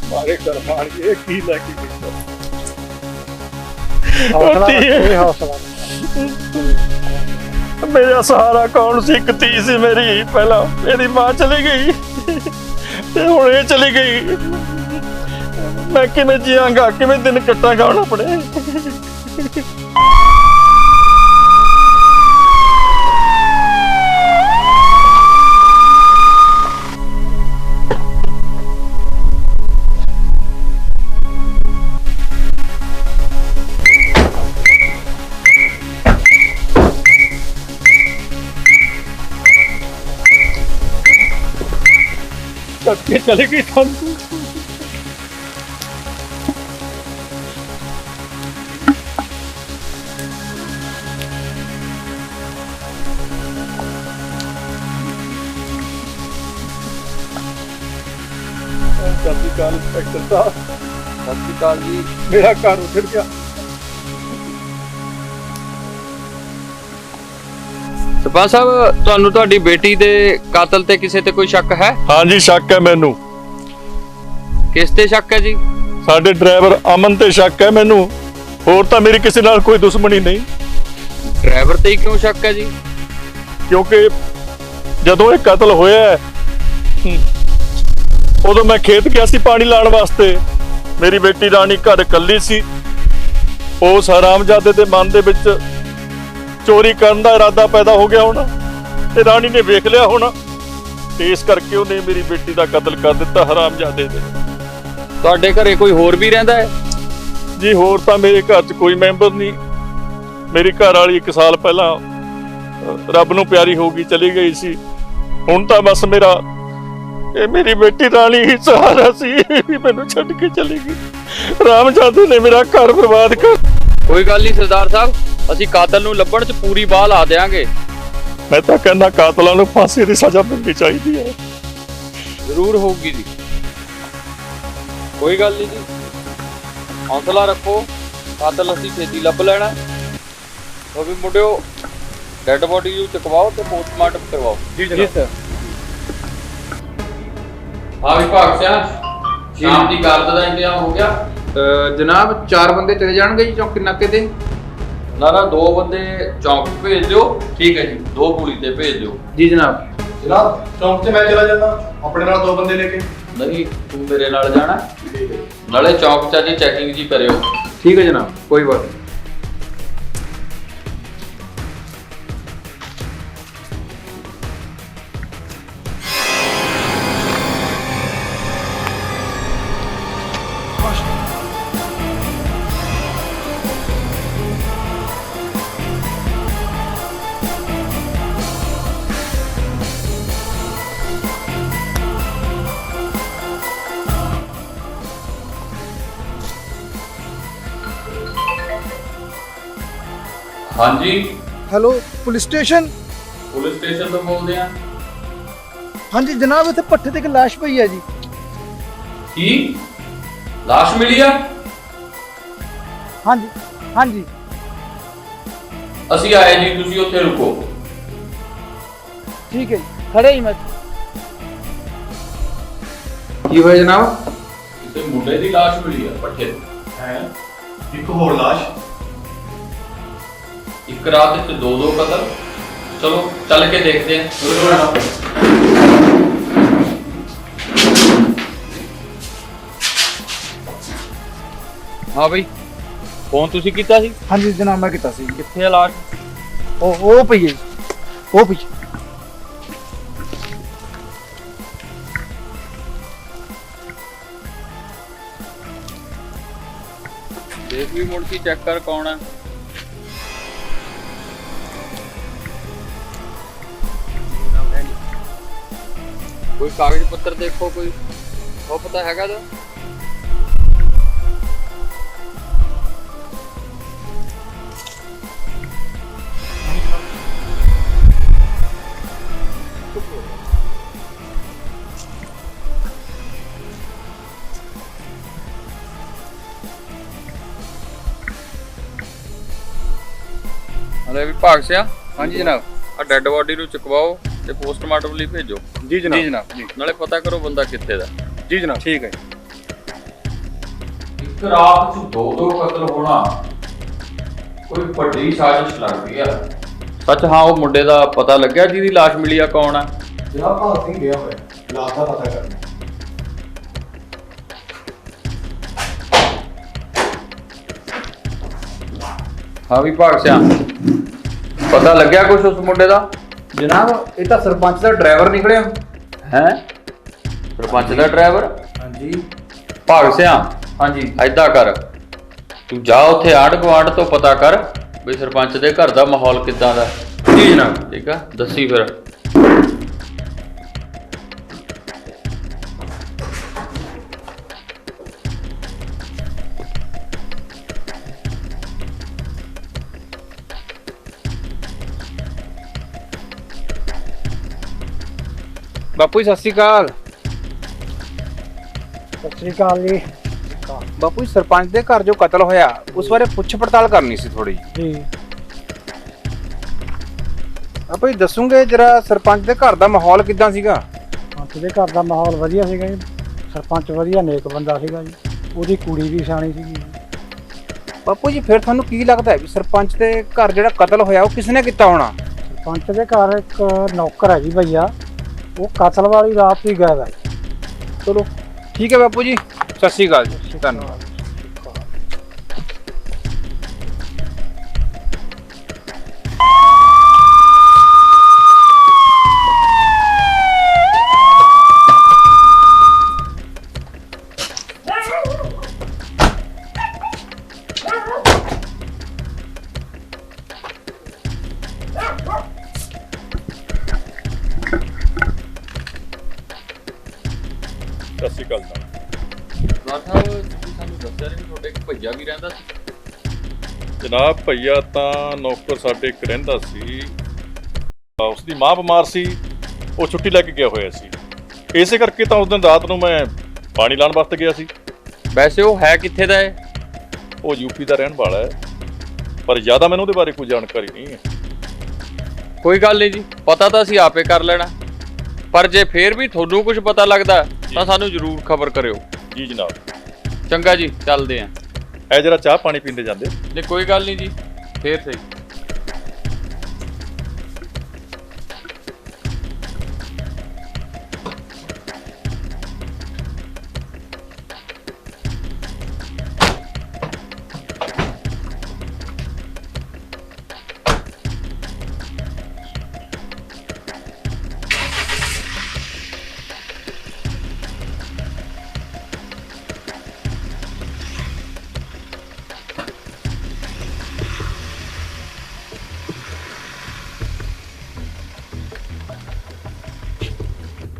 मारे कर मार के की लेके गई हौसला मेरा सहारा कौन सी एक धी सी मेरी पहला मेरी मां चली गई ते हुण ये चली गई मैं किवें जियांगा किवें दिन कट्टांगा हुण अपने के चले गई इंस्पेक्टर साहब सत श्री अकाल जी। मेरा घर उजड़ गया। सरपंच साहब ਤੁਹਾਨੂੰ ਤੁਹਾਡੀ ਬੇਟੀ ਦੇ ਕਾਤਲ ਤੇ ਕਿਸੇ ਤੇ ਕੋਈ ਸ਼ੱਕ ਹੈ? ਹਾਂਜੀ ਸ਼ੱਕ ਹੈ ਮੈਨੂੰ। ਕਿਸ ਤੇ ਸ਼ੱਕ ਹੈ ਜੀ? ਸਾਡੇ ਡਰਾਈਵਰ ਅਮਨ ਤੇ ਸ਼ੱਕ ਹੈ ਮੈਨੂੰ, ਹੋਰ ਤਾਂ ਮੇਰੀ ਕਿਸੇ ਨਾਲ ਕੋਈ ਦੁਸ਼ਮਣੀ ਨਹੀਂ। ਡਰਾਈਵਰ ਤੇ ਹੀ ਕਿਉਂ ਸ਼ੱਕ ਹੈ ਜੀ? ਕਿਉਂਕਿ ਜਦੋਂ ਇਹ ਕਤਲ ਹੋਇਆ ਉਦੋਂ ਮੈਂ ਖੇਤ ਗਿਆ ਸੀ ਪਾਣੀ ਲਾਉਣ ਵਾਸਤੇ। ਮੇਰੀ ਬੇਟੀ ਰਾਣੀ ਘਰ ਇਕੱਲੀ ਸੀ। ਉਸ ਹਰਾਮਜ਼ਾਦੇ ਦੇ ਮਨ ਦੇ ਵਿੱਚ ਚੋਰੀ ਕਰਨ ਦਾ ਇਰਾਦਾ ਪੈਦਾ ਹੋ ਗਿਆ ਹੋਣਾ ਤੇ ਰਾਣੀ ਨੇ ਵੇਖ ਲਿਆ ਹੋਣਾ ਤੇ ਇਸ ਕਰਕੇ ਉਹਨੇ ਮੇਰੀ ਬੇਟੀ ਦਾ ਕਤਲ ਕਰ ਦਿੱਤਾ ਹਰਾਮਜ਼ਾਦੇ ਨੇ। ਤੁਹਾਡੇ ਘਰੇ ਕੋਈ ਹੋਰ ਵੀ ਰਹਿੰਦਾ ਹੈ ਜੀ? ਹੋਰ ਤਾਂ ਮੇਰੇ ਘਰ 'ਚ ਕੋਈ ਮੈਂਬਰ ਨਹੀਂ। ਮੇਰੀ ਘਰ ਵਾਲੀ 1 ਸਾਲ ਪਹਿਲਾਂ ਰੱਬ ਨੂੰ ਪਿਆਰੀ ਹੋ ਗਈ ਚਲੀ ਗਈ ਸੀ। ਹੁਣ ਤਾਂ ਬਸ ਮੇਰਾ ਇਹ ਮੇਰੀ ਬੇਟੀ ਰਾਣੀ ਹੀ ਸਹਾਰਾ ਸੀ, ਮੈਨੂੰ ਛੱਡ ਕੇ ਚਲੀ ਗਈ। ਹਰਾਮਜ਼ਾਦੇ ਨੇ ਮੇਰਾ ਘਰ ਬਰਬਾਦ ਕਰ। ਕੋਈ ਗੱਲ ਨਹੀਂ ਸਰਦਾਰ ਸਾਹਿਬ, ਅਸੀਂ ਕਾਤਲ ਨੂੰ ਲੱਭਣ 'ਚ ਪੂਰੀ ਬਾਹ ਲਾ ਦੇਵਾਂਗੇ। ਮੈਂ ਤਾਂ ਕਹਿੰਦਾ ਕਾਤਲਾਂ ਨੂੰ ਫਾਂਸੀ ਦੀ ਸਜ਼ਾ ਮਿਲਣੀ ਚਾਹੀਦੀ ਹੈ। ਜ਼ਰੂਰ ਹੋਊਗੀ ਜੀ, ਕੋਈ ਗੱਲ ਨਹੀਂ ਜੀ, ਹੌਸਲਾ ਰੱਖੋ, ਕਾਤਲ ਅਸੀਂ ਛੇਤੀ ਲੱਭ ਲੈਣਾ। ਉਹ ਵੀ ਮੁੰਡਿਓ ਡੈਡ ਬੋਡੀ ਨੂੰ ਚੁਕਵਾਓ ਤੇ ਪੋਸਟਮਾਰਟਮ ਕਰਵਾਓ। ਜੀ ਸਰ। ਹਾਂ ਵਿਭਾਗ ਸਿਆ, ਸ਼ਾਮ ਦੀ ਕਾਰ ਦਾ ਇੰਤਜ਼ਾਮ ਹੋ ਗਿਆ? जनाब 4 बंदे चले जाएंगे जी चौकी नाके ते। ਨਾ 2 ਬੰਦੇ ਚੌਂਕ ਭੇਜ ਦਿਓ। ਠੀਕ ਹੈ ਜੀ, 2 ਪੁਲੀ ਤੇ ਭੇਜ ਦਿਓ। जी जनाब। जनाब चौक से मैं चला जाता अपने नाल 2 बंदे लेके। ਨਹੀਂ ਤੂੰ ਮੇਰੇ ਨਾਲ ਜਾਣਾ, ਨਾਲੇ ਚੌਕ 'ਚ ਜੀ ਚੈਕਿੰਗ ਜੀ ਕਰਿਓ। ठीक है जनाब, कोई बात नहीं। ਹਾਂਜੀ hello police station. Police station ਤੋਂ ਬੋਲਦੇ ਆ। हाँ जी जनाब, इतने पट्टे ते एक लाश पई है जी। ਕੀ ਲਾਸ਼ ਮਿਲੀ ਆ? हाँ जी हाँ जी। ਅਸੀਂ ਆਏ ਜੀ, ਤੁਸੀਂ ਉੱਥੇ ਰੁਕੋ। ठीक है जी, खड़े ही मैं। की होया जनाब? ਕਿਸੇ ਮੁੰਡੇ ਦੀ ਲਾਸ਼ ਮਿਲੀ ਆ ਪੱਠੇ ਤੋਂ। हैं एक होर लाश। ਇੱਕ ਰਾਤ ਵਿੱਚ 2 ਕਤਲ। ਚਲੋ ਚੱਲ ਕੇ ਦੇਖਦੇ ਹਾਂ। ਹਾਂ ਬਈ, ਫੋਨ ਤੁਸੀਂ ਕੀਤਾ ਸੀ? हाँ जी जनाब, मैं किता सी। ਕਿੱਥੇ ਆ ਲਾਸ਼? ओ पई है जी, ओ पई। ਦੇਖ ਵੀ ਮੁੜ ਕੇ ਚੈੱਕ ਕਰ ਕੌਣ ਹੈ। ਕੋਈ ਕਾਗਜ਼ ਪੱਤਰ ਦੇਖੋ, ਕੋਈ ਉਹ ਪਤਾ ਹੈਗਾ ਤਾਂ? ਹਲੇ ਵਿਭਾਗ ਸਿਆ। ਹਾਂਜੀ ਜਨਾਬ। ਆ ਡੈੱਡ ਬੋਡੀ ਨੂੰ ਚੁਕਵਾਓ ਤੇ ਪੋਸਟਮਾਰਟਮ ਲਈ ਭੇਜੋ। जी ਨਾਲੇ ਪਤਾ ਕਰੋ ਬੰਦਾ ਕਿੱਥੇ ਦਾ। जी जनाब। ठीक है। ਰਾਤ 'ਚ ਦੋ ਕਤਲ ਹੋਣਾ ਕੋਈ ਵੱਡੀ ਸਾਜ਼ਿਸ਼ ਲੱਗਦੀ ਆ। ਸੱਚ ਹਾਂ, ਉਹ ਮੁੰਡੇ ਦਾ ਪਤਾ ਲੱਗਿਆ ਜਿਹਦੀ ਲਾਸ਼ ਮਿਲੀ ਆ ਕੌਣ ਆ? ਜਨਾਬ ਭਾਗ ਸਿੰਘ ਗਿਆ ਹੋਇਆ ਲਾਸ਼ ਦਾ ਪਤਾ ਕਰਨਾ। ਹਾਂ ਵੀ ਭਾਗ ਸਿਆ, ਪਤਾ ਲੱਗਿਆ ਕੁਛ ਉਸ ਮੁੰਡੇ ਦਾ? ਜਨਾਬ ਇਹ ਤਾਂ ਸਰਪੰਚ ਦਾ ਡਰਾਈਵਰ ਨਿਕਲਿਆ। ਹੈ ਸਰਪੰਚ ਦਾ ਡਰਾਈਵਰ? ਹਾਂਜੀ। ਭਾਗ ਸਿਆ, ਹਾਂਜੀ। ਐਦਾਂ ਕਰ, ਤੂੰ ਜਾ ਉੱਥੇ ਆਂਢ ਗੁਆਂਢ ਤੋਂ ਪਤਾ ਕਰ ਵੀ ਸਰਪੰਚ ਦੇ ਘਰ ਦਾ ਮਾਹੌਲ ਕਿੱਦਾਂ ਦਾ। ਜੀ ਜਨਾਬ। ਠੀਕ ਆ, ਦੱਸੀ ਫਿਰ। ਬਾਪੂ ਜੀ ਸਤਿ ਸ਼੍ਰੀ ਅਕਾਲ। ਸਤਿ ਸ੍ਰੀ ਅਕਾਲ ਜੀ। ਬਾਪੂ ਜੀ ਸਰਪੰਚ ਦੇ ਘਰ ਜੋ ਕਤਲ ਹੋਇਆ ਉਸ ਬਾਰੇ ਪੁੱਛ ਪੜਤਾਲ ਕਰਨੀ ਸੀ ਥੋੜੀ। ਜੀ ਬਾਪੂ ਜੀ ਦੱਸੂਗੇ ਜਰਾ ਸਰਪੰਚ ਦੇ ਘਰ ਦਾ ਮਾਹੌਲ ਕਿੱਦਾਂ ਸੀਗਾ? ਸਰਪੰਚ ਦੇ ਘਰ ਦਾ ਮਾਹੌਲ ਵਧੀਆ ਸੀਗਾ ਜੀ। ਸਰਪੰਚ ਵਧੀਆ ਨੇਕ ਬੰਦਾ ਸੀਗਾ ਜੀ। ਉਹਦੀ ਕੁੜੀ ਵੀ ਸਿਆਣੀ ਸੀਗੀ। ਬਾਪੂ ਜੀ ਫਿਰ ਤੁਹਾਨੂੰ ਕੀ ਲੱਗਦਾ ਹੈ ਵੀ ਸਰਪੰਚ ਦੇ ਘਰ ਜਿਹੜਾ ਕਤਲ ਹੋਇਆ ਉਹ ਕਿਸ ਨੇ ਕੀਤਾ ਹੋਣਾ? ਸਰਪੰਚ ਦੇ ਘਰ ਇੱਕ ਨੌਕਰ ਹੈ ਜੀ ਭਈਆ, ਉਹ ਕਤਲ ਵਾਲੀ ਰਾਤ ਹੀ ਗਾਇਬ ਹੈ। ਚਲੋ ਠੀਕ ਹੈ ਬਾਪੂ ਜੀ, ਸਤਿ ਸ਼੍ਰੀ ਅਕਾਲ ਜੀ, ਧੰਨਵਾਦ। ਸਤਿ ਸ਼੍ਰੀ ਅਕਾਲ ਜੀ। ਸਾਹਿਬ ਤੁਸੀਂ ਸਾਨੂੰ ਦੱਸਿਆ ਨਹੀਂ ਤੁਹਾਡੇ ਇੱਕ ਭਈਆ ਵੀ ਰਹਿੰਦਾ ਸੀ? ਜਨਾਬ ਭਈਆ ਤਾਂ ਨੌਕਰ ਸਾਡੇ ਇੱਕ ਰਹਿੰਦਾ ਸੀ, ਉਸਦੀ ਮਾਂ ਬਿਮਾਰ ਸੀ, ਉਹ ਛੁੱਟੀ ਲੈ ਕੇ ਗਿਆ ਹੋਇਆ ਸੀ। ਇਸੇ ਕਰਕੇ ਤਾਂ ਉਸ ਦਿਨ ਰਾਤ ਨੂੰ ਮੈਂ ਪਾਣੀ ਲਾਉਣ ਵਾਸਤੇ ਗਿਆ ਸੀ। ਵੈਸੇ ਉਹ ਹੈ ਕਿੱਥੇ ਦਾ ਹੈ? ਉਹ ਯੂਪੀ ਦਾ ਰਹਿਣ ਵਾਲਾ ਹੈ, ਪਰ ਜ਼ਿਆਦਾ ਮੈਨੂੰ ਉਹਦੇ ਬਾਰੇ ਕੋਈ ਜਾਣਕਾਰੀ ਨਹੀਂ ਹੈ। ਕੋਈ ਗੱਲ ਨਹੀਂ ਜੀ, ਪਤਾ ਤਾਂ ਅਸੀਂ ਆਪੇ ਕਰ ਲੈਣਾ, ਪਰ ਜੇ ਫੇਰ ਵੀ ਤੁਹਾਨੂੰ ਕੁਝ ਪਤਾ ਲੱਗਦਾ ਤਾਂ ਸਾਨੂੰ ਜ਼ਰੂਰ ਖਬਰ ਕਰਿਓ। ਜੀ ਜਨਾਬ। ਚੰਗਾ ਜੀ, ਚੱਲਦੇ ਆਂ। ਇਹ ਜਰਾ ਚਾਹ ਪਾਣੀ ਪੀਂਦੇ ਜਾਂਦੇ। ਨਹੀਂ ਕੋਈ ਗੱਲ ਨਹੀਂ ਜੀ, ਫੇਰ ਸਹੀ।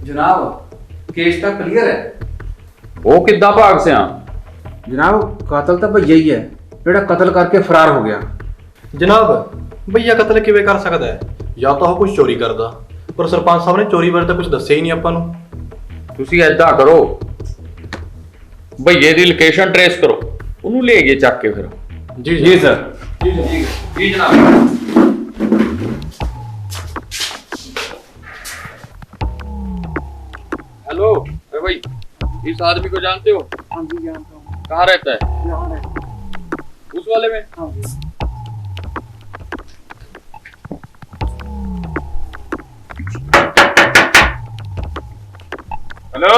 ਜਨਾਬ ਕੇਸ ਤਾਂ ਕਲੀਅਰ ਹੈ। ਉਹ ਕਿੱਦਾਂ ਭਾਗ ਸਿਆ? ਜਨਾਬ ਕਾਤਲ ਤਾਂ ਭਈਆ ਹੀ ਹੈ ਜਿਹੜਾ ਕਤਲ ਕਰਕੇ ਫਰਾਰ ਹੋ ਗਿਆ। ਜਨਾਬ ਭਈਆ ਕਤਲ ਕਿਵੇਂ ਕਰ ਸਕਦਾ ਹੈ? ਜਾਂ ਤਾਂ ਉਹ ਕੁਝ ਚੋਰੀ ਕਰਦਾ, ਪਰ ਸਰਪੰਚ ਸਾਹਿਬ ਨੇ ਚੋਰੀ ਬਾਰੇ ਤਾਂ ਕੁਝ ਦੱਸਿਆ ਹੀ ਨਹੀਂ ਆਪਾਂ ਨੂੰ। ਤੁਸੀਂ ਏਦਾਂ ਕਰੋ, ਭਈਏ ਦੀ ਲੋਕੇਸ਼ਨ ਟ੍ਰੇਸ ਕਰੋ, ਉਹਨੂੰ ਲੈ ਗਏ ਚੱਕ ਕੇ ਫਿਰ। ਜੀ ਜੀ ਸਰ। ਜੀ ਜਨਾਬ। हेलो अरे भाई, इस आदमी को जानते हो? हाँ जी जानता हूँ। कहाँ रहता है? यहाँ रहता उस वाले में? हाँ जी। हेलो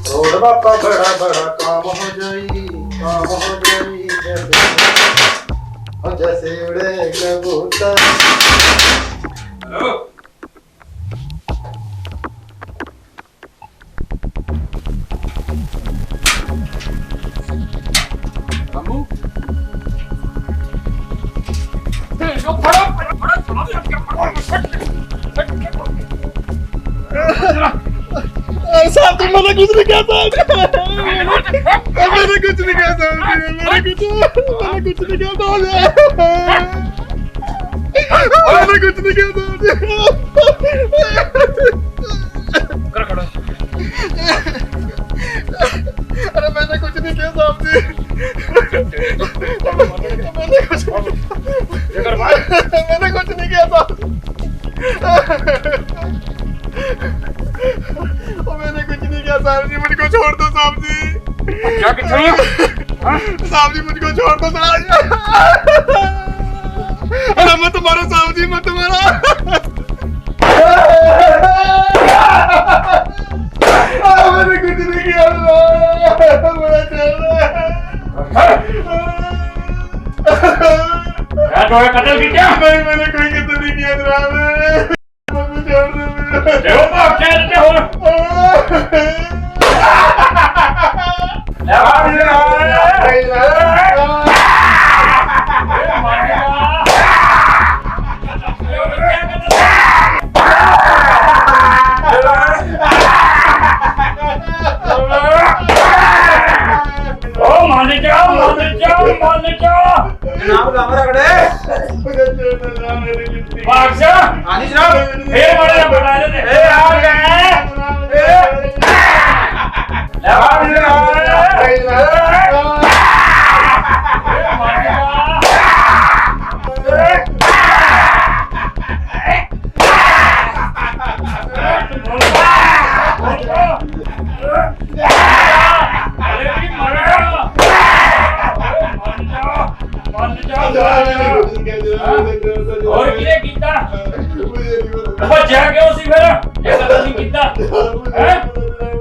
रोड बापा बड़ा बड़ा काम हो जाई, काम हो जाई जैसे उड़े कबूतर। हेलो मामू साहब तुम मैंने कुछ नहीं कहता, मैंने कुछ नहीं कहता, मैंने कुछ नहीं कहता, मैंने कुछ नहीं कहता। अरे मैंने कुछ नहीं किया साहब जी, मैंने कुछ नहीं किया साहब। मैंने कुछ नहीं किया साहब जी, मुझको छोड़ दो साहब जी। क्या कितना साहब जी मुझको छोड़ दो साहब जी। अरे मत मारो साहब जी, मत मारो। मैंने कुछ नहीं किया, कतल की क्या? नहीं मैंने कोई कत्ल नहीं किया जनाब। मुझे छोड़ दो। देखो तो क्या देते हो? जनाब लामर अगड़े मुझे छोड़ दो जनाब, मेरी जिंदगी। हाँ जी जनाब और किने कीता? भज्या क्यों सी फिर? ये कतल नहीं कीता? हैं?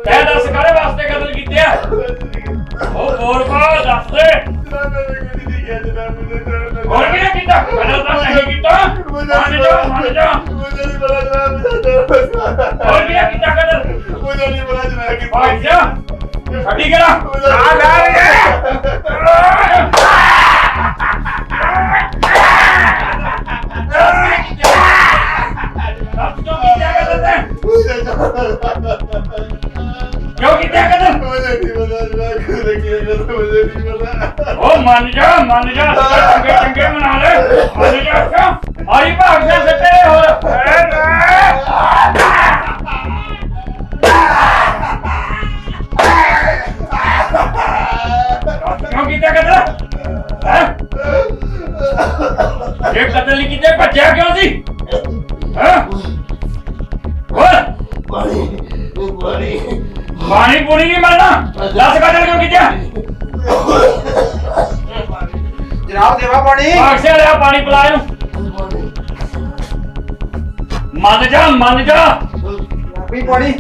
तै दस काहदे वास्ते कतल कीते? ओ बोल पा दस दे। और किने कीता? कतल तो नहीं कीता? मान जा। और किने कीता कतल? मुझे नहीं पता जनाब। भाग जा। छड़ी करा। क्यों कीता कतल? मुझे नहीं पता जनाब, किसने किया कत्ल, मुझे नहीं पता। ओ मान जा चंगे चंगे मना ले। मान जा क्यों? हरी भाग से सटे हो। क्यों कीता कतल? हैं? ये कतल नहीं कीते, भज्या क्यों सी? हैं? बोल। पानी पूरी नहीं मरना। दस कतल क्यों कीते? जनाब देवा पानी भाग से ले पानी पिला इनू। मान जा। भी पानी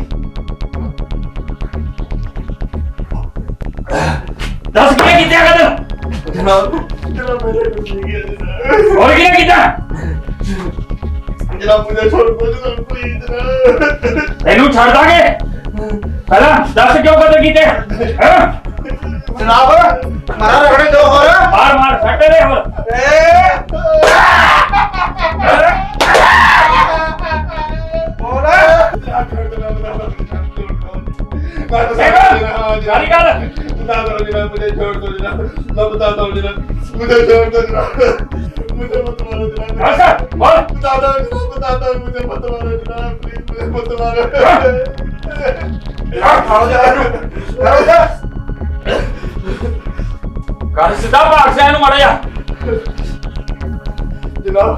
दस किया कीते कतल? जनाब मैंने कुछ नहीं किया जनाब। और किया कीता? जनाब मुझे छोड़ दो जनाब, प्लीज जनाब। तेनू छड़ दांगे। पहला दस क्यों कतल कीते? हैं? जनाब मारा रगड़े दो और मार सटे दे और। गाली कर। मुझे छोड़ दो जनाब, मैं बताता हूँ जनाब, मुझे छोड़ दो जनाब, मुझे मत मारो जनाब। अच्छा बोल। बताता हूँ जनाब, बताता हूँ, मुझे मत मारो जनाब, प्लीज मुझे मत मारो। खाओ जा कर सीधा भाग से इनू मारा जा। जनाब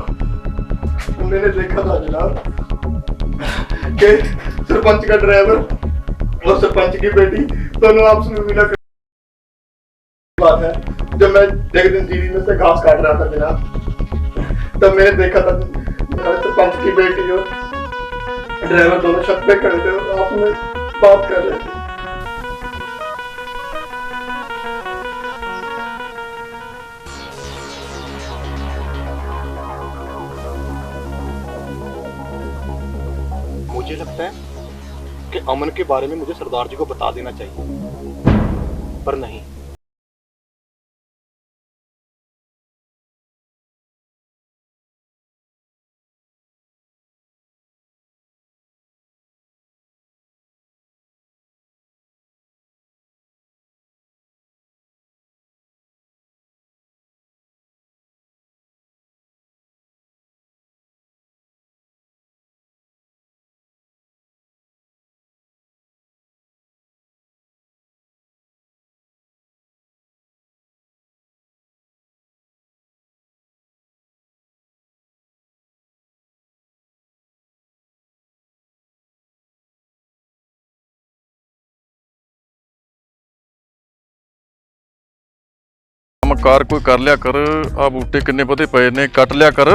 मैंने देखा था जनाब कि सरपंच का ड्राइवर और सरपंच की बेटी दोनों आपस में मिला कर बात है। जब मैं एक दिन जीरी में से घास काट रहा था जनाब, तब मैंने देखा था सरपंच की बेटी और ड्राइवर दोनों छत पे खड़े थे और आपस में बात कर रहे थे। मुझे लगता है कि अमन के बारे में मुझे सरदार जी को बता देना चाहिए, पर नहीं। ਕੰਮ ਕਾਰ ਕੋਈ ਕਰ ਲਿਆ ਕਰ। ਆ ਬੂਟੇ ਕਿੰਨੇ ਵਧੇ ਪਏ ਨੇ, ਕੱਟ ਲਿਆ ਕਰ।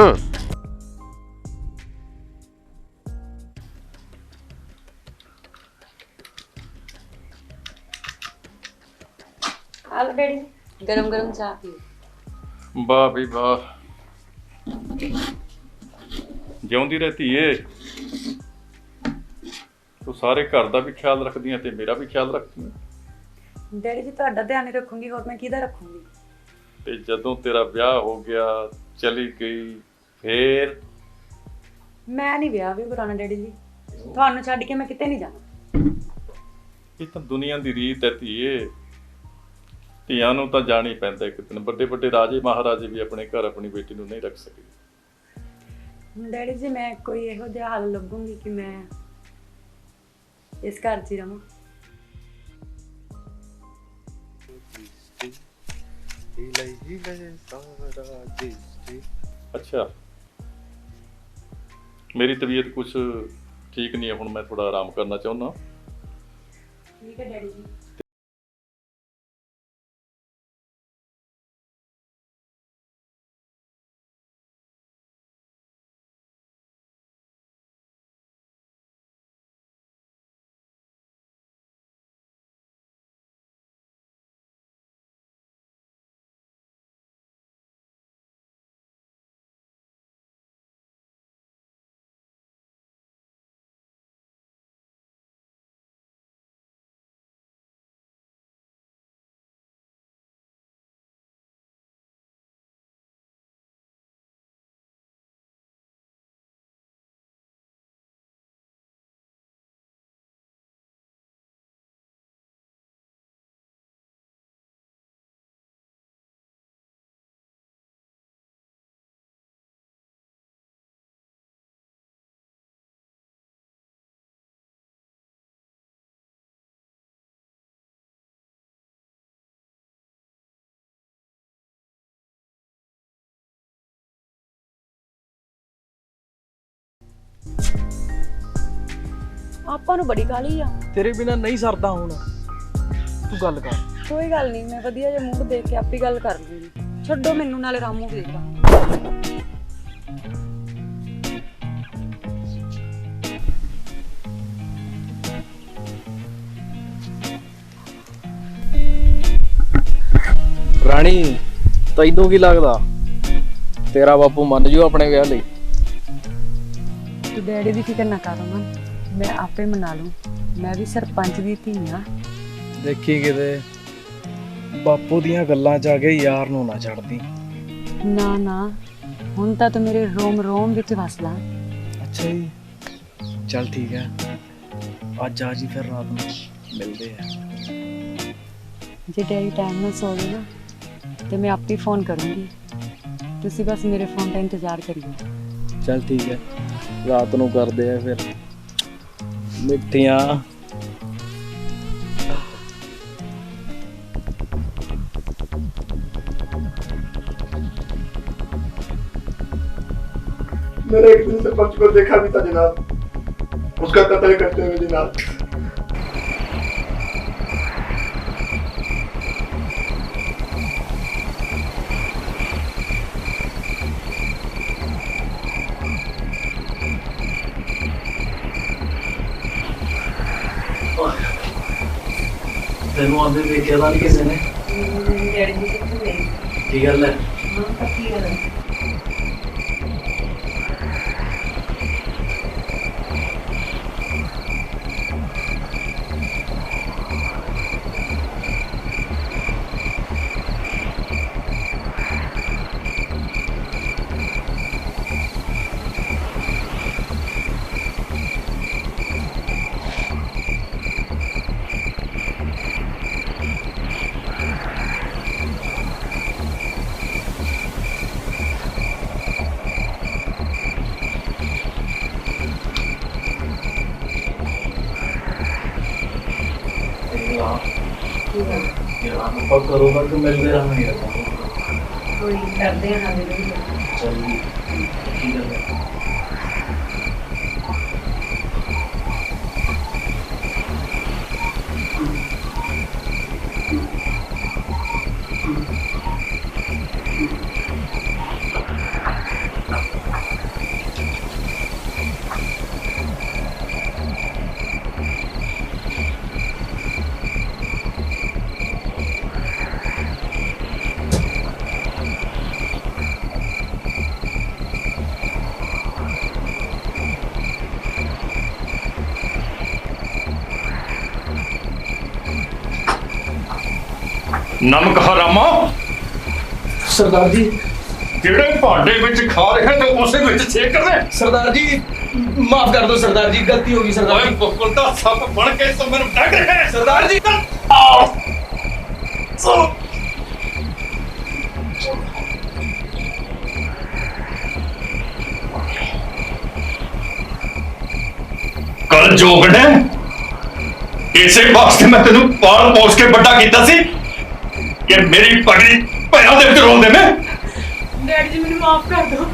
ਆਲੋ ਡੈਡੀ ਗਰਮ ਗਰਮ ਚਾਹ ਪੀਓ। ਵਾਹ ਵੀ ਵਾਹ, ਜਿਉਂਦੀ ਰਹਿ ਧੀਏ। ਤੂੰ ਸਾਰੇ ਘਰ ਦਾ ਵੀ ਖਿਆਲ ਰੱਖਦੀ ਆਂ ਤੇ ਮੇਰਾ ਵੀ ਖਿਆਲ ਰੱਖਦੀ ਆਂ। ਡੈਡੀ ਜੀ ਤੁਹਾਡਾ ਧਿਆਨ ਹੀ ਰੱਖੂੰਗੀ, ਹੋਰ ਮੈਂ ਕਿਹਦਾ ਰੱਖੂੰਗੀ? ਤੇ ਜਦੋਂ ਤੇਰਾ ਵਿਆਹ ਹੋ ਗਿਆ, ਚਲੀ ਗਈ, ਫੇਰ? ਮੈਂ ਨਹੀਂ ਵਿਆਹ ਵੀ ਕਰਾਉਣਾ ਡੈਡੀ ਜੀ, ਤੁਹਾਨੂੰ ਛੱਡ ਕੇ ਮੈਂ ਕਿਤੇ ਨਹੀਂ ਜਾਣਾ। ਇਹ ਤਾਂ ਦੁਨੀਆ ਦੀ ਰੀਤ ਹੈ ਧੀਏ। ਧੀਆਂ ਨੂੰ ਤਾਂ ਜਾਣਾ ਹੀ ਪੈਂਦਾ ਇੱਕ ਦਿਨ। ਵੱਡੇ ਵੱਡੇ ਰਾਜੇ ਮਹਾਰਾਜੇ ਵੀ ਆਪਣੇ ਘਰ ਆਪਣੀ ਬੇਟੀ ਨੂੰ ਨਹੀਂ ਰੱਖ ਸਕਦੇ। ਡੈਡੀ ਜੀ ਮੈਂ ਕੋਈ ਇਹੋ ਜਿਹਾ ਹੱਲ ਲੱਭੂੰਗੀ ਕਿ ਮੈਂ ਇਸ ਘਰ 'ਚ ਹੀ ਰਵਾਂ। ਅੱਛਾ, ਮੇਰੀ ਤਬੀਅਤ ਕੁਝ ਠੀਕ ਨਹੀਂ ਹੈ ਹੁਣ, ਮੈਂ ਥੋੜਾ ਆਰਾਮ ਕਰਨਾ ਚਾਹੁੰਦਾ। ਠੀਕ ਹੈ ਡੈਡੀ ਜੀ। ਆਪਾਂ ਨੂੰ ਬੜੀ ਕਾਹਲੀ ਆ। ਤੇਰੇ ਬਿਨਾ ਨਹੀਂ ਸਰਦਾ ਹੁਣ, ਤੂੰ ਗੱਲ ਕਰ। ਕੋਈ ਗੱਲ ਨਹੀਂ, ਮੈਂ ਵਧੀਆ ਜਿਹਾ ਮੂਡ ਦੇਖ ਕੇ ਆਪੇ ਗੱਲ ਕਰ ਲੂੰਗੀ। ਛੱਡੋ ਮੈਨੂੰ, ਨਾਲੇ ਰਾਮੂ ਵੀ ਦੇਖਦਾ। ਰਾਣੀ ਤੈਨੂੰ ਕੀ ਲੱਗਦਾ ਤੇਰਾ ਬਾਪੂ ਮੰਨ ਜੂ ਆਪਣੇ ਵਿਆਹ ਲਈ? ਤੂੰ ਡੈਡੀ ਦੀ ਫਿਕਰ ਨਾ ਕਰ ਅਮਨ, ਮੈਂ ਆਪੇ ਮਨਾ ਲੂੰ। ਮੈਂ ਵੀ ਸਰਪੰਚ ਦੀ ਧੀ ਆ। ਦੇਖੀ ਕਿਤੇ ਬਾਪੂ ਦੀਆਂ ਗੱਲਾਂ 'ਚ ਆ ਕੇ ਯਾਰ ਨੂੰ ਨਾ ਛੱਡਦੀ। ਨਾ ਨਾ, ਹੁਣ ਤਾਂ ਤੂੰ ਮੇਰੇ ਰੋਮ ਰੋਮ ਵਿੱਚ ਵਸ ਲਾ। ਅੱਛਾ ਜੀ, ਚੱਲ ਠੀਕ ਹੈ, ਅੱਜ ਆ ਜੀ ਫਿਰ ਰਾਤ ਨੂੰ ਮਿਲਦੇ ਆ। ਜੇ ਡੈਡੀ ਟਾਈਮ ਨਾਲ ਸੋ ਗਏ ਨਾ ਤੇ ਮੈਂ ਆਪੇ ਫੋਨ ਕਰੂੰਗੀ, ਤੁਸੀਂ ਬਸ ਮੇਰੇ ਫੋਨ ਦਾ ਇੰਤਜ਼ਾਰ ਕਰਿਓ। ਚੱਲ ਠੀਕ ਹੈ, ਰਾਤ ਨੂੰ ਕਰਦੇ ਆ ਫਿਰ ਮਿੱਠੀਆਂ। मैंने एक दिन सरपंच को देखा भी था जनाब, उसका कत्ल करते हुए जनाब। ਤੈਨੂੰ ਆਂਦੇ ਦੇਖਿਆ ਤਾਂ ਨਹੀਂ ਕਿਸੇ ਨੇ? ਡੈਡੀ ਜੀ ਕਿੱਥੇ ਗਏ? ਕੀ ਗੱਲ ਹੈ? ਹਾਂ ਤਾਂ ਕੀ ਗੱਲ ਹੈ? ਆਪਾਂ ਕਰੋ ਤੱਕ ਮਿਲਦੇ ਰਹਾਂਗੇ। ਕੋਈ ਕਰਦੇ ਹਾਂ ਵੀ। ਚੱਲ ਕੀ ਗੱਲ ਹੈ? ਨਮਕ ਹਰਾਮਾ सरदार जी ਜਿਹੜੇ ਭਾਂਡੇ ਵਿੱਚ ਖਾ ਰਿਹਾ ਤੇ ਉਸੇ ਵਿੱਚ ਛੇਕ ਰਹੇ। सरदार जी माफ कर दो सरदार जी, गलती होगी सरदार ਓਏ जी। ਬੁੱਕਲ ਦਾ ਸੱਪ ਬਣ ਕੇ ਤੂੰ ਮੈਨੂੰ ਡੱਕ ਰਿਹਾ ਹੈ। सरदार जी ਕੱਲ ਜੋਗ ਨੇ ਇਸੇ ਵਾਸਤੇ ਮੈਂ ਤੈਨੂੰ ਪਾਲ ਪੋਸ ਕੇ ਵੱਡਾ ਕੀਤਾ ਸੀ ਕਿ ਮੇਰੀ ਪਗੜੀ ਭੈਣਾਂ ਦੇ ਉੱਤੇ ਰੋਂਦੇ ਨੇ। डैडी जी मैंने माफ कर दो,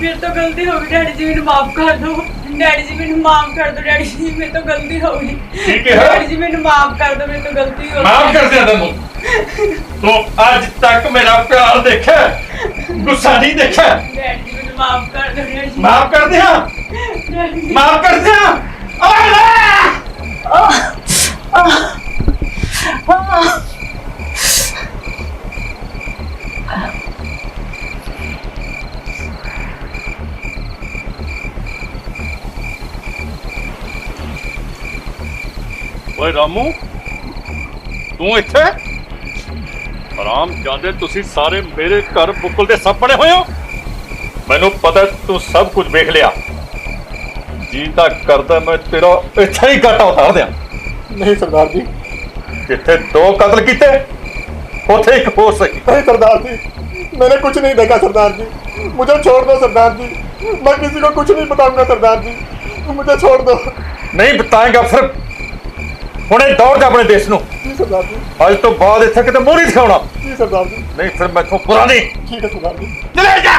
मेरे तो गलती हो गई। डैडी जी मैंने माफ कर दो, डैडी जी मैंने माफ कर दो, डैडी जी मेरे तो गलती हो गई। ठीक है। डैडी जी मैंने माफ कर दो, मेरे तो गलती हो गई। माफ कर दिया तैਨੂੰ तू आज तक मेरा प्यार देखा गुस्सा नहीं देखा। डैडी जी मैंने माफ कर दो, डैडी जी माफ कर दिया डैडी जी। माफ कर दिया। ਓਏ ਰਾਮੂ ਤੂੰ ਇੱਥੇ ਆਰਾਮ ਜਾਂਦੇ ਤੁਸੀਂ ਸਾਰੇ ਮੇਰੇ ਘਰ ਬੁੱਕਲ ਦੇ ਸੱਪ ਬਣੇ ਹੋਏ ਹੋ। ਮੈਨੂੰ ਪਤਾ ਤੂੰ ਸਭ ਕੁਝ ਵੇਖ ਲਿਆ। ਜੀ ਤਾਂ ਕਰਦਾ ਮੈਂ ਤੇਰਾ ਇੱਥੇ ਹੀ ਘਾਟਾ ਉਤਾਰ ਦਿਆਂ। नहीं सरदार जी, ਜਿੱਥੇ 2 ਕਤਲ ਕੀਤੇ ਉੱਥੇ ਇੱਕ ਹੋ ਸਕੀ। नहीं सरदार जी, मैंने कुछ नहीं देखा सरदार जी, मुझे छोड़ दो सरदार जी, मैं किसी को कुछ नहीं बताऊंगा सरदार जी, मुझे छोड़ दो। ਨਹੀਂ ਬਤਾਏਗਾ ਫਿਰ ਹੁਣੇ ਦੌੜ ਜਾ ਆਪਣੇ ਦੇਸ਼ ਨੂੰ। जी सरदार जी, ਅੱਜ ਤੋਂ ਬਾਅਦ ਇੱਥੇ ਕਿਤੇ ਮੂੰਹ ਨਹੀਂ ਦਿਖਾਉਣਾ। जी सरदार जी, ਨਹੀਂ ਫਿਰ ਮੈਥੋਂ ਬੁਰਾ ਨਹੀਂ। ठीक है सरदार जी। ਚਲੇ ਜਾ।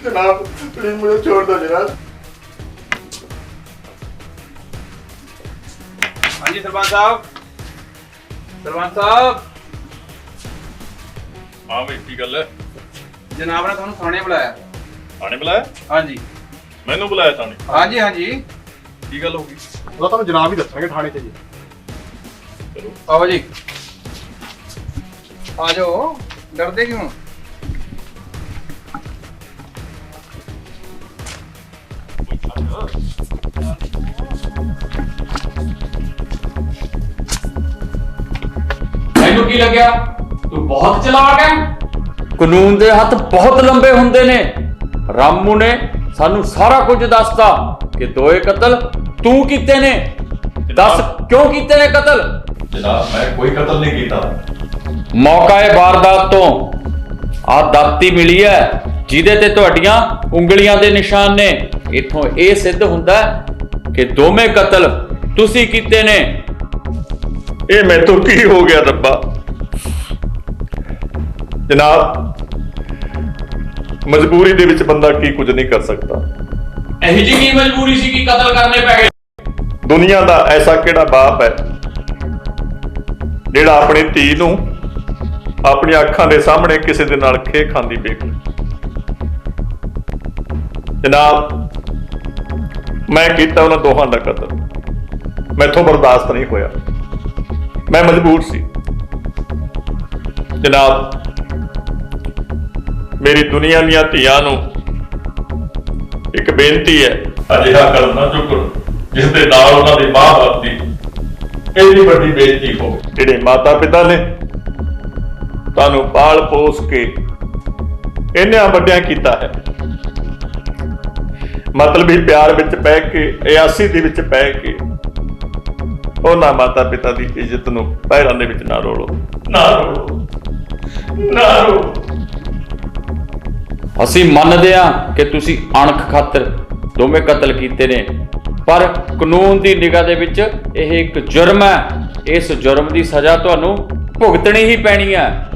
जनाब प्लीज मुझे छोड़ दो जनाब। हाँ जी सरपंच साहब, सरपंच साहब ਹਾਂ ਬਈ ਕੀ ਗੱਲ ਹੈ? जनाब ने ਤੁਹਾਨੂੰ थाने बुलाया। ਥਾਣੇ ਬੁਲਾਇਆ? हाँ जी ਮੈਨੂੰ ਬੁਲਾਇਆ ਥਾਣੇ? हाँ जी हाँ जी। ਕੀ ਗੱਲ ਹੋ ਗਈ? वो तो जनाब ही दसेंगे थाने से जी। ਚਲੋ आओ जी, आ जाओ, डरते क्यों? ਮੈਨੂੰ ਕੀ ਲੱਗਿਆ ਤੂੰ ਬਹੁਤ ਚਲਾਕ ਹੈ। ਕਾਨੂੰਨ ਦੇ ਹੱਥ ਬਹੁਤ ਲੰਬੇ ਹੁੰਦੇ ਨੇ। ਰਾਮੂ ਨੇ ਸਾਨੂੰ ਸਾਰਾ ਕੁਝ ਦੱਸਤਾ ਕਿ 2 ਕਤਲ ਤੂੰ ਕੀਤੇ ਨੇ। ਦੱਸ ਕਿਉਂ ਕੀਤੇ ਨੇ ਕਤਲ? ਜਨਾਬ ਮੈਂ ਕੋਈ ਕਤਲ ਨਹੀਂ ਕੀਤਾ। ਮੌਕਾ ਹੈ ਵਾਰਦਾਤ ਤੋਂ ਆ ਦਾਤੀ ਮਿਲੀ ਹੈ ਜਿਹਦੇ ਤੇ ਤੁਹਾਡੀਆਂ ਉਂਗਲੀਆਂ ਦੇ ਨਿਸ਼ਾਨ ਨੇ। ਇੱਥੋਂ ਇਹ ਸਿੱਧ ਹੁੰਦਾ ਕਿ ਦੋਵੇਂ ਕਤਲ ਤੁਸੀਂ ਕੀਤੇ ਨੇ। ਇਹ ਮੈਥੋਂ ਕੀ ਹੋ ਗਿਆ ਰੱਬਾ? ਜਨਾਬ ਮਜਬੂਰੀ ਦੇ ਵਿੱਚ ਬੰਦਾ ਕੀ ਕੁਝ ਨਹੀਂ ਕਰ ਸਕਦਾ। ਇਹੀ ਜਿਹੀ ਕੀ ਮਜਬੂਰੀ ਸੀ ਕਿ ਕਤਲ ਕਰਨੇ ਪੈ ਗਏ? ਦੁਨੀਆ ਦਾ ਐਸਾ ਕਿਹੜਾ ਬਾਪ ਹੈ ਜਿਹੜਾ ਆਪਣੀ ਧੀ ਨੂੰ ਆਪਣੀਆਂ ਅੱਖਾਂ ਦੇ ਸਾਹਮਣੇ ਕਿਸੇ ਦੇ ਨਾਲ ਖੇ ਖਾਂਦੀ ਵੇਖੇ? ਜਨਾਬ ਮੈਂ ਕੀਤਾ ਉਹਨਾਂ ਦੋਹਾਂ ਦਾ ਕਤਲ। ਮੈਥੋਂ ਬਰਦਾਸ਼ਤ ਨਹੀਂ ਹੋਇਆ, ਮੈਂ ਮਜਬੂਰ ਸੀ। ਜਨਾਬ ਮੇਰੀ ਦੁਨੀਆ ਦੀਆਂ ਧੀਆਂ ਨੂੰ ਇੱਕ ਬੇਨਤੀ ਹੈ, ਅਜਿਹਾ ਕਦਮ ਨਾ ਚੁੱਕਣ ਜਿਸ ਦੇ ਨਾਲ ਉਹਨਾਂ ਦੀ ਮਾਂ ਬਾਪ ਦੀ ਇੰਨੀ ਵੱਡੀ ਬੇਇੱਜ਼ਤੀ ਹੋਵੇ। ਜਿਹੜੇ ਮਾਤਾ ਪਿਤਾ ਨੇ ਤੁਹਾਨੂੰ ਪਾਲ ਪੋਸ ਕੇ ਇੰਨਾ ਵੱਡਿਆਂ ਕੀਤਾ ਹੈ, ਮਤਲਬ ਹੀ ਪਿਆਰ ਵਿੱਚ ਪੈ ਕੇ, ਇਆਸੀ ਦੇ ਵਿੱਚ ਪੈ ਕੇ ਉਹਨਾਂ ਮਾਤਾ ਪਿਤਾ ਦੀ ਇੱਜ਼ਤ ਨੂੰ ਪੈਰਾਂ ਦੇ ਵਿੱਚ ਨਾ ਰੋਲੋ, ਨਾ ਰੋਲੋ। ਨਾ ਰੋ। ਅਸੀਂ ਮੰਨਦੇ ਹਾਂ ਕਿ ਤੁਸੀਂ ਅਣਖ ਖਾਤਰ ਦੋਵੇਂ ਕਤਲ ਕੀਤੇ ਨੇ, ਪਰ ਕਾਨੂੰਨ ਦੀ ਨਿਗਾਹ ਦੇ ਵਿੱਚ ਇਹ ਇੱਕ ਜੁਰਮ ਹੈ। ਇਸ ਜੁਰਮ ਦੀ ਸਜ਼ਾ ਤੁਹਾਨੂੰ ਭੁਗਤਣੀ ਹੀ ਪੈਣੀ ਹੈ।